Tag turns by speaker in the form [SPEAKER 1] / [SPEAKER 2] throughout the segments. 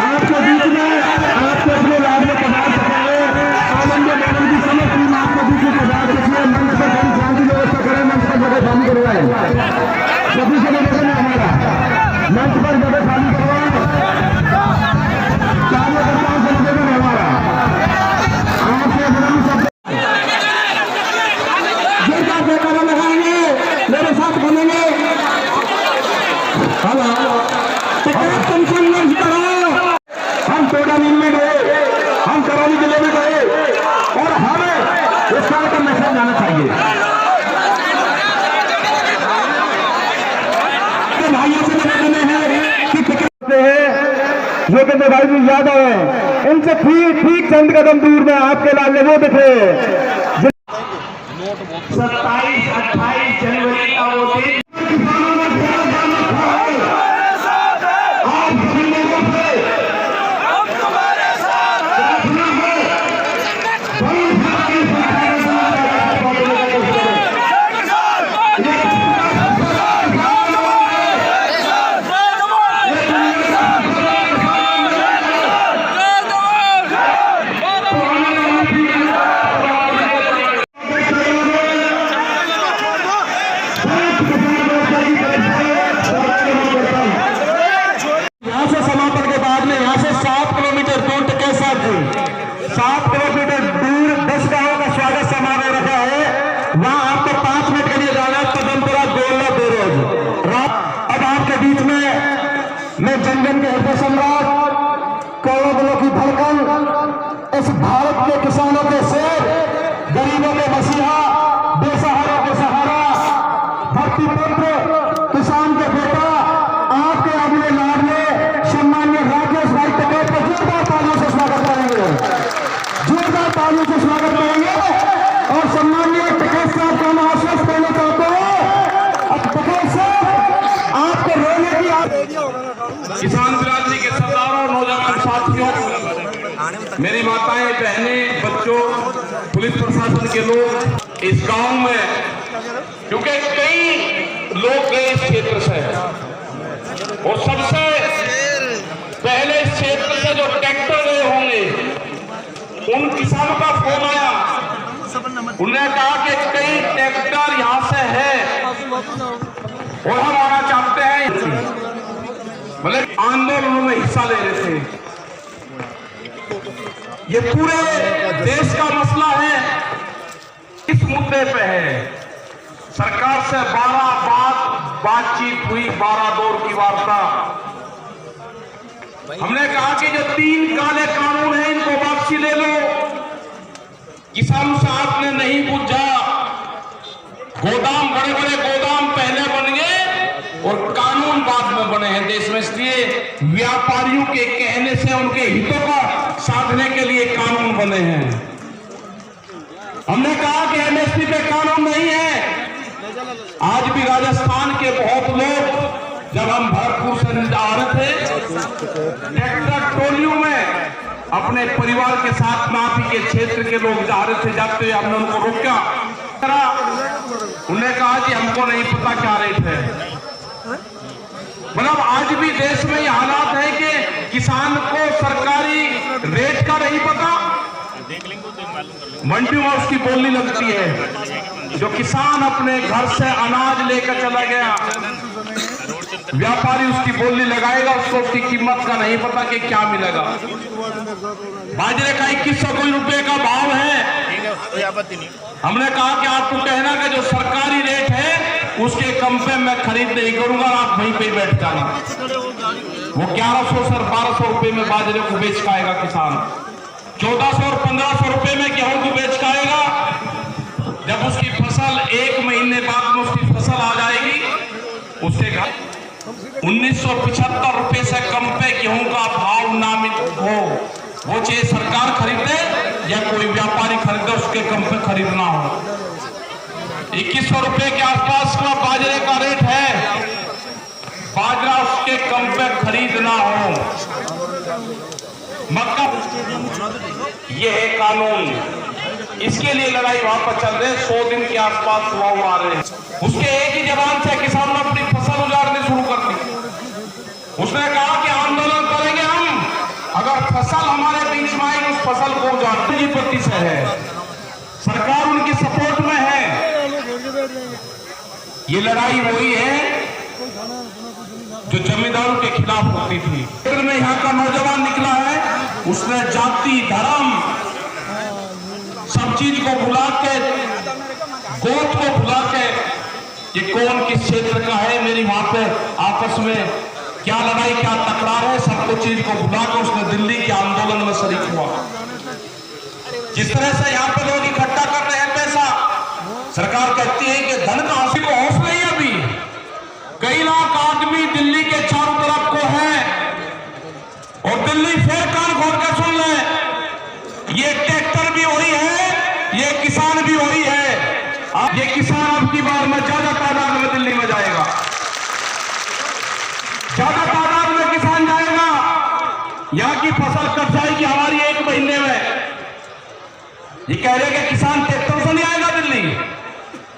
[SPEAKER 1] आपके बीच में आपके अपने लाभ में पदार्थ सकेंगे आनंद मैडम की समझ टीम आपके बीच में पदार्थ सकिए मंच पर कहीं शांति व्यवस्था करें मंच पर जगह खाली करवाए सभी से निवेदन है हमारा मंच पर जगह खाली करवाए कार्यकर्ताओं से निवेदन है हमारा आपसे जोरदार जयकारा लगाएंगे मेरे साथ बनेंगे हम टोडानील में गए हम करौली जिले में गए और हमें इस साल का मैसेज जाना चाहिए भाइयों से निवेदन है कि टिकट है जो कि भाई जी यादव है इनसे ठीक चंद कदम दूर में आपके लाल वो दिखे 27-28 जनवरी का वो दिन मैं जनगण के हृदय सम्राट करोड़ों की धड़कन इस भारत के किसानों के शेर गरीबों के मसीहा बेसहारा के सहारा धरती पुत्र किसान के बेटा आपके अगले लाडले सम्मान्य राकेश भाई टिकैत को जोरदार तालियों से स्वागत करेंगे जोरदार तालियों से स्वागत करेंगे और सम्मान्य टिकैत साहब को हम आश्वस्त करना चाहते हैं अब टिकैत साहब आपको रोने की
[SPEAKER 2] किसान बिरादरी के सरदारों और नौजवान साथियों मेरी माताएं बहनें बच्चों पुलिस प्रशासन के लोग इस गांव में क्योंकि कई लोग गए इस क्षेत्र से और सबसे पहले इस क्षेत्र से जो ट्रैक्टर गए होंगे उन किसानों का फोन आया उन्होंने कहा कि कई ट्रैक्टर यहां से है और हम आना चाहते हैं मतलब आंदोलनों में हिस्सा ले रहे थे। ये पूरे देश का मसला है इस मुद्दे पे है सरकार से 12 बातचीत हुई 12 दौर की वार्ता हमने कहा कि जो 3 काले कानून हैं इनको वापसी ले लो किसानों से आपने नहीं पूछा गोदाम बड़े बड़े गोदाम पहले बन गए और कानून बाद में बने हैं देश में इसलिए व्यापारियों के कहने से उनके हितों को साधने के लिए कानून बने हैं हमने कहा कि एमएसपी पे कानून नहीं है आज भी राजस्थान के बहुत लोग जब हम भरतपुर से आ रहे थे ट्रैक्टर ट्रोलियों में अपने परिवार के साथ नापी के क्षेत्र के लोग जा रहे थे जाते हुए हमने उनको रोका उन्होंने कहा कि हमको नहीं पता क्या रेट है मतलब आज भी देश में ये हालात है कि किसान को सरकारी रेट का नहीं पता मंडी में उसकी बोली लगती है जो किसान अपने घर से अनाज लेकर चला गया व्यापारी उसकी बोली लगाएगा उसको उसकी कीमत का नहीं पता कि क्या मिलेगा बाजरे का 2100 रुपए का भाव है हमने कहा कि आपको कहना कि जो सरकारी रेट है उसके कम पे मैं खरीद नहीं करूंगा आप वहीं पे बैठ जाना वो 1100 से 1200 रुपए में बाजरे को बेच पाएगा किसान 1400 और 1500 रुपए में गेहूं को बेच पाएगा जब उसकी फसल 1 महीने बाद में उसकी फसल आ जाएगी उसके घर 1975 रुपए से कम पे गेहूं का भाव नामित हो वो चाहे सरकार खरीदे या कोई व्यापारी खरीदे उसके कम पे खरीदना हो 2100 रुपए के आसपास का बाजरे का रेट है बाजरा उसके कम पे खरीदना हो मक्का ये है कानून इसके लिए लड़ाई वहां पर चल रहे 100 दिन के आसपास हुआ आ रहे हैं उसके एक ही जवान से किसान अपनी फसल उजाड़ने शुरू उसने कहा कि आंदोलन करेंगे हम, अगर फसल हमारे बीच में आएगी उस फसल को जो 80% से है, सरकार उनकी सपोर्ट में है। ये लड़ाई वही है जो जमींदारों के खिलाफ होती थी। में यहाँ का नौजवान निकला है, उसने जाति धर्म सब चीज को भुला के, गोद को भुला के, ये कौन किस क्षेत्र का है, मेरी वहां पे आपस में क्या लड़ाई क्या तकरार है, सब कुछ चीज को भुला के उसने दिल्ली के आंदोलन में शरीक हुआ। जिस तरह से यहाँ पे लोग इकट्ठा कर रहे हैं पैसा, सरकार कहती है कि धन का हंसी को हौसला ही अभी कई लाख आदमी दिल्ली के चारों तरफ को है, और दिल्ली फिर कान खोल के सुन ले, ये ट्रैक्टर भी वही है, ये किसान भी वही है। अब ये किसान अब की बार में ज्यादा तादाद में दिल्ली में जाएगा, ज्यादा तादाद में किसान जाएगा। यहाँ की फसल कट जाएगी हमारी 1 महीने में। ये कह रहे कि किसान ट्रैक्टर से नहीं आएगा दिल्ली,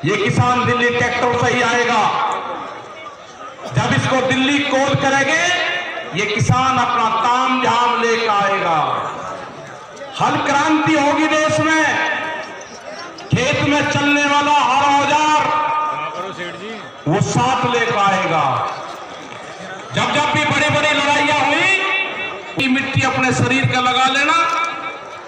[SPEAKER 2] ये किसान दिल्ली ट्रैक्टर से ही आएगा। जब इसको दिल्ली कॉल करेंगे, ये किसान अपना ताम झाम लेकर आएगा। हल क्रांति होगी देश में, खेत में चलने वाला हर औजार वो साथ लेकर आएगा। जब जब भी बड़ी बड़ी लड़ाइयां हुई, मिट्टी अपने शरीर का लगा लेना,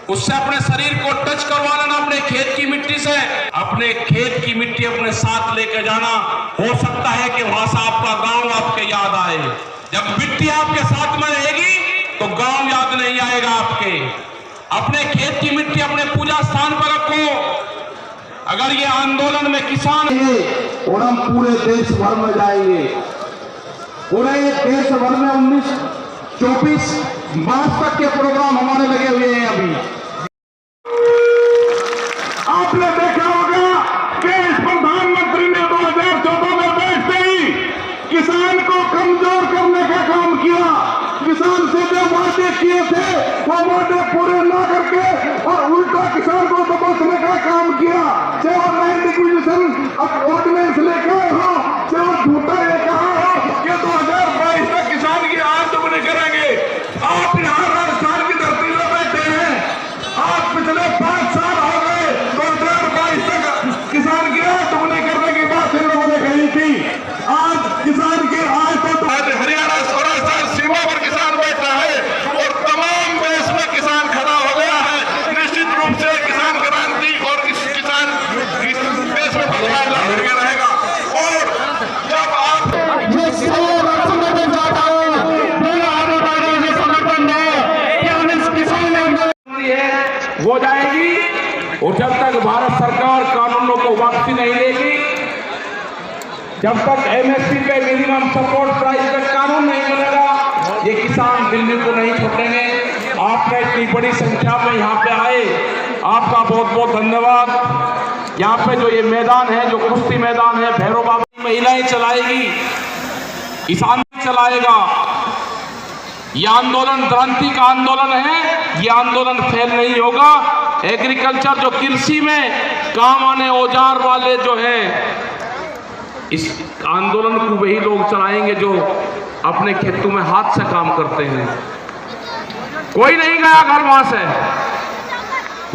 [SPEAKER 2] उससे अपने शरीर को टच करवा लेना अपने खेत की मिट्टी से, अपने खेत की मिट्टी अपने साथ लेकर जाना। हो सकता है कि वहां से आपका गांव आपके याद आए। जब मिट्टी आपके साथ में रहेगी तो गांव याद नहीं आएगा आपके। अपने खेत की मिट्टी अपने पूजा स्थान पर रखो। अगर ये आंदोलन में किसान
[SPEAKER 1] और हम पूरे देश भर में जाएंगे, पूरे देश भर में 19-24 मार्च तक के प्रोग्राम हमारे लगे हुए हैं। अभी आपने देखा होगा कि इस प्रधानमंत्री ने 2014 में बैठते ही किसान को कमजोर करने का काम किया। किसान से जो वादे किए थे वो वादे पूरे ना करके और उल्टा किसान को दबोचने का काम किया। चाहे वो 9 डिक्लेरेशन ऑर्डिनेंस लेकर हो, चाहे वो झूठा ये कहा हो कि 2022 तक किसान की आय दुगनी करेंगे। आप यहाँ राजस्थान की धरती में बैठे हैं, आप पिछले 5 साल हो गए 2022 तक किसान की आय दुगनी करने की बात इन लोगों ने कही थी। आज किसान की आय तो हरियाणा और राजस्थान सीमा पर किसान बैठा है और तमाम देश में किसान खड़ा हो गया है। निश्चित रूप से किसान क्रांति और किसान देश में बदलाव लाकर रहेगा। और जब आप
[SPEAKER 2] हो जाएगी, और जब तक भारत सरकार कानूनों को वापसी नहीं लेगी, जब तक एमएसपी पे मिनिमम सपोर्ट प्राइस का कानून नहीं बनेगा, ये किसान दिल्ली को नहीं छोड़ेंगे। आपने इतनी बड़ी संख्या में यहाँ पे आए, आपका बहुत बहुत धन्यवाद। यहाँ पे जो ये मैदान है, जो कुश्ती मैदान है, भैरव बाबा की महिलाएं चलाएगी, किसान चलाएगा। ये आंदोलन क्रांति का आंदोलन है, ये आंदोलन फेल नहीं होगा। एग्रीकल्चर जो कृषि में काम आने औजार वाले जो है, इस आंदोलन को वही लोग चलाएंगे जो अपने खेतों में हाथ से काम करते हैं। कोई नहीं गया घर वहां से।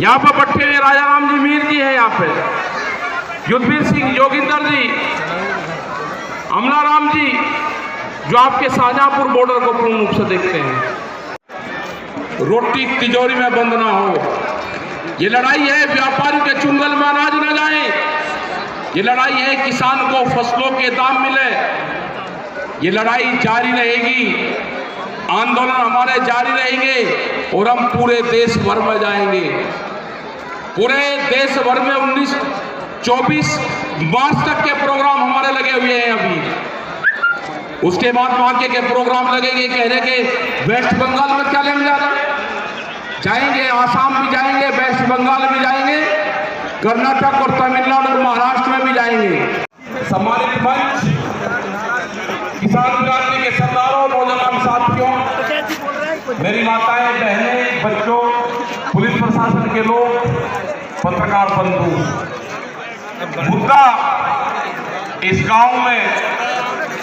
[SPEAKER 2] यहाँ पर बैठे हुए राजा राम जी मीर जी है, यहाँ पे युद्धवीर सिंह जोगिंदर जी, अमला राम जी, जो आपके शाहजहांपुर बॉर्डर को पूर्ण रूप से देखते हैं। रोटी तिजोरी में बंद ना हो, ये लड़ाई है व्यापारियों के चुंगल में अनाज न जाए, ये लड़ाई है किसान को फसलों के दाम मिले। ये लड़ाई जारी रहेगी, आंदोलन हमारे जारी रहेंगे और हम पूरे देश भर में जाएंगे। पूरे देश भर में 19-24 मार्च तक के प्रोग्राम हमारे लगे हुए हैं। अभी उसके बाद वहां के प्रोग्राम लगेंगे। कह रहे कि वेस्ट बंगाल में क्या लेने जाना, जाएंगे, आसाम भी जाएंगे, वेस्ट बंगाल भी जाएंगे, कर्नाटक और तमिलनाडु और महाराष्ट्र में भी जाएंगे। सम्मानित मंच, किसान क्रांति के सरदारों, नौजवान साथियों, मेरी माताएं, बहनें, बच्चों, पुलिस प्रशासन के लोग, पत्रकार बंधु, मुद्दा इस गांव में,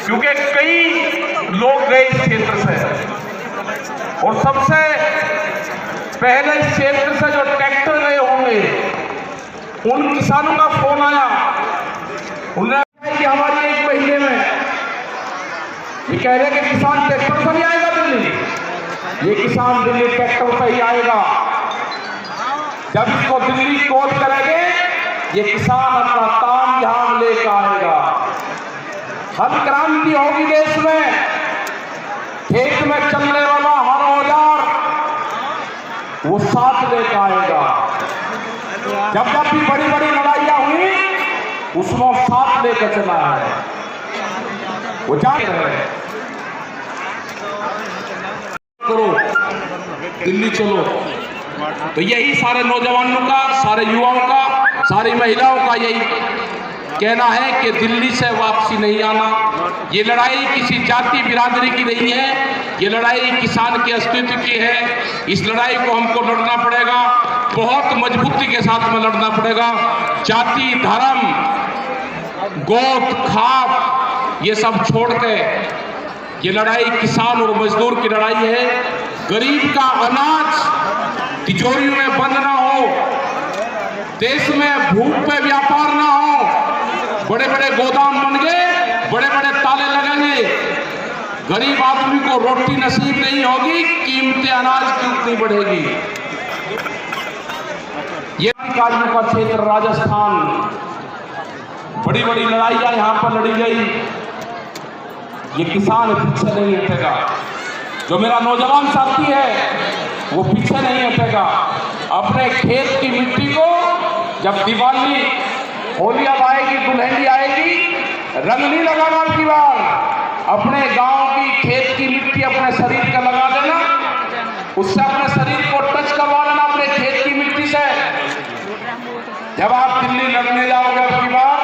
[SPEAKER 2] क्योंकि कई लोग गए इस क्षेत्र से, और सबसे पहले इस क्षेत्र से जो ट्रैक्टर गए होंगे उन किसानों का फोन आया। उन्होंने कहा कि हमारी 1 महीने में, ये कह रहे कि किसान ट्रैक्टर से नहीं आएगा दिल्ली, ये किसान दिल्ली ट्रैक्टर से ही आएगा। जब इसको दिल्ली कॉल करेंगे ये किसान अपना ताम झाम लेकर आएगा। हर क्रांति होगी देश में, खेत में चलने वाला हर औजार वो साथ लेकर आएगा। जब जब भी बड़ी बड़ी लड़ाइयां हुई उसमें साथ लेकर चला है, वो जान रहे हैं। करो दिल्ली चलो, तो यही सारे नौजवानों का, सारे युवाओं का, सारी महिलाओं का यही कहना है कि दिल्ली से वापसी नहीं आना। ये लड़ाई किसी जाति बिरादरी की नहीं है, ये लड़ाई किसान के अस्तित्व की है। इस लड़ाई को हमको लड़ना पड़ेगा, बहुत मजबूती के साथ में लड़ना पड़ेगा। जाति, धर्म, गोत, खाप ये सब छोड़ के ये लड़ाई किसान और मजदूर की लड़ाई है। गरीब का अनाज तिजोरियों में बंद ना हो, देश में भूख पे व्यापार ना हो, बड़े बड़े गोदाम बन गए, बड़े बड़े ताले लगेंगे, गरीब आदमी को रोटी नसीब नहीं होगी, कीमतें अनाज की उतनी बढ़ेगी। ये कार्यों का क्षेत्र राजस्थान, बड़ी बड़ी लड़ाइयां यहां पर लड़ी गई, ये किसान पीछे नहीं हटेगा। जो मेरा नौजवान साथी है वो पीछे नहीं हटेगा। अपने खेत की मिट्टी को जब दिवाली, होली अब आएगी, दुल्हनी आएगी, रंग नहीं लगाना की बार, अपने गांव की खेत की मिट्टी अपने शरीर का लगा देना, उससे अपने शरीर को टच करवा लेना अपने खेत की मिट्टी से। जब आप दिल्ली लड़ने जाओगे अब की बार,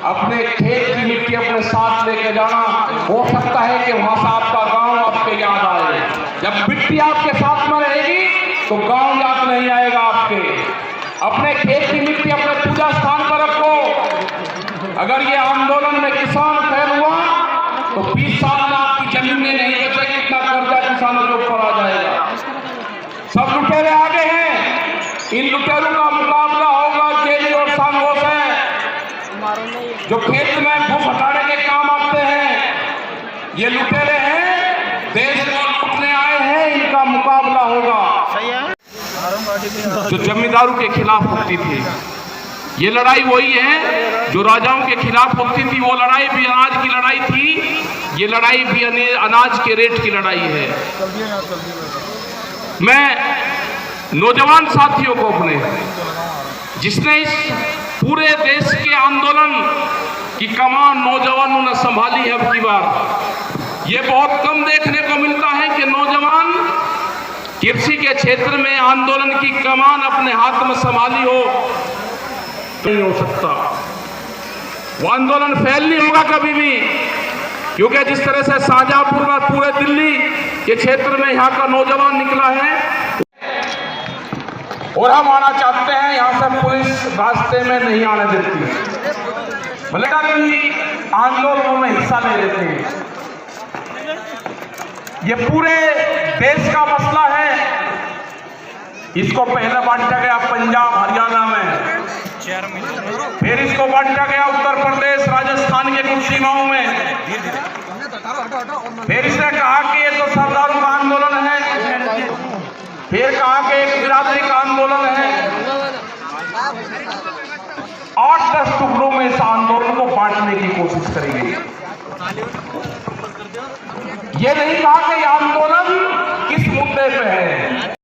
[SPEAKER 2] अपने खेत की मिट्टी अपने साथ लेके जाना। हो सकता है कि वहां से आपका गांव आपके याद आए। जब मिट्टी आपके साथ में रहेगी तो गांव याद नहीं आएगा आपके। अपने खेत की मिट्टी अपने पूजा स्थान पर रखो। अगर ये आंदोलन में किसान फेल हुआ तो 20 साल में आपकी जमीनें नहीं बचेगी, इतना कर्जा किसानों के ऊपर आ जाएगा। सब लुटेरे आगे हैं, इन लुटेरों का मुकाबला होगा जेली और सांगों से, जो खेत में भूख हटाने के काम आते हैं। ये लुटेरे हैं, देश को लूटने आए हैं, इनका मुकाबला होगा। जो जमींदारों के खिलाफ होती थी, ये लड़ाई वही है जो राजाओं के खिलाफ होती थी। वो लड़ाई भी अनाज की लड़ाई थी, ये लड़ाई भी अनाज के रेट की लड़ाई है। मैं नौजवान साथियों को अपने, जिसने इस पूरे देश के आंदोलन की कमान नौजवानों ने संभाली है अब की बार, ये बहुत कम देखने को मिलता है कि नौजवान कृषि के क्षेत्र में आंदोलन की कमान अपने हाथ में संभाली हो। नहीं हो सकता, वो आंदोलन फेल नहीं होगा कभी भी, क्योंकि जिस तरह से शाहजहांपुर में पूरे दिल्ली के क्षेत्र में यहाँ का नौजवान निकला है, और हम आना चाहते हैं, यहाँ से पुलिस रास्ते में नहीं आने देती, भले भी आंदोलनों में हिस्सा ले लेते हैं। ये पूरे देश का मसला है। इसको पहले बांटा गया पंजाब हरियाणा में, फिर इसको बांटा गया उत्तर प्रदेश राजस्थान के कुछ सीमाओं में, फिर इसने कहा कि ये तो सरदारों का आंदोलन है, फिर कहा कि एक बिरादरी का आंदोलन है। 8-10 टुकड़ों में इस आंदोलन को बांटने की कोशिश करेंगे। ये नहीं कहा कि